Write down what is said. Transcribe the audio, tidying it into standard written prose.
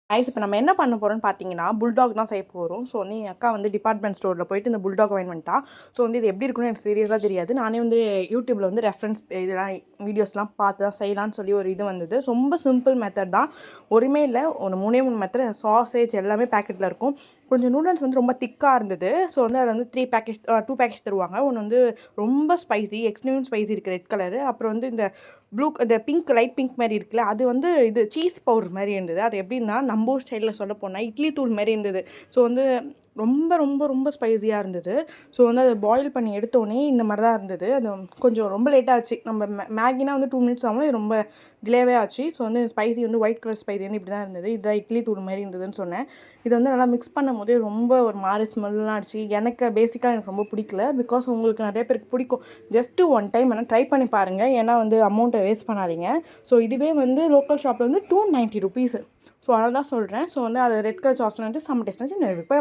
Guys இப்போ நம்ம என்ன பண்ண போகிறோம்னு பார்த்தீங்கன்னா புல்டாக் தான் செய்ய போகிறோம். ஸோ வந்து என் அக்கா வந்து டிபார்ட்மெண்ட் ஸ்டோரில் போயிட்டு இந்த புல்டாக் வாங்கி வந்துட்டா. ஸோ வந்து இது எப்படி இருக்குன்னு எனக்கு சீரியஸாக தெரியாது. நானே வந்து யூடியூப்பில் வந்து ரெஃபரன்ஸ் இதெல்லாம் வீடியோஸ்லாம் பார்த்து தான் செய்யலான்னு சொல்லி ஒரு இது வந்தது. ரொம்ப சிம்பிள் மெத்தட் தான். ஒருமே இல்லை, ஒரு 3 மெத்தட். சாசேஜ் எல்லாமே பேக்கெட்டில் இருக்கும். கொஞ்சம் நூடுல்ஸ் வந்து ரொம்ப திக்காக இருந்தது. ஸோ வந்து அதில் வந்து 2 பேக்கெட்ஸ் தருவாங்க. ஒன்று வந்து ரொம்ப ஸ்பைசி, எக்ஸ்ட்ரீம் ஸ்பைசி இருக்குது ரெட் கலரு. அப்புறம் வந்து இந்த பிங்க், லைட் பிங்க் மாதிரி இருக்குல்ல, அது வந்து இது சீஸ் பவுடர் மாதிரி இருந்தது. அது எப்படின்னா நம்ம ஊர் ஸ்டைலில் சொல்ல போனால் இட்லி தூள் மாதிரி இருந்தது. ஸோ வந்து ரொம்ப ரொம்ப ரொம்ப ஸ்பைஸியாக இருந்தது. ஸோ வந்து அதை பாயில் பண்ணி எடுத்தோடனே இந்த மாதிரி தான் இருந்தது. அது கொஞ்சம் ரொம்ப லேட்டாக ஆச்சு. நம்ம மேகினா வந்து 2 மினிட்ஸ் ஆகும், இது ரொம்ப டிலேவே ஆச்சு. ஸோ வந்து ஸ்பைசி வந்து ஒயிட் கலர் ஸ்பைசி வந்து இப்படி தான் இருந்தது. இதுதான் இட்லி தூள் மாதிரி இருந்ததுன்னு சொன்னேன். இது வந்து நல்லா மிக்ஸ் பண்ணும் போதே ரொம்ப ஒரு மாதிரி ஸ்மெல்லாம் ஆச்சு. எனக்கு எனக்கு ரொம்ப பிடிக்கல. பிகாஸ் உங்களுக்கு நிறைய பேருக்கு பிடிக்கும். ஜஸ்ட்டு ஒன் டைம் வேணால் ட்ரை பண்ணி பாருங்கள். ஏன்னா வந்து அமௌண்ட்டை வேஸ்ட் பண்ணாதீங்க. ஸோ இதுவே வந்து லோக்கல் ஷாப்பில் வந்து 290 ருபீஸ். ஸோ அதனால தான் சொல்கிறேன். ஸோ வந்து அது ரெட் கலர் சாஸ்லாம் வந்து செம்ம டேஸ்ட். இப்போ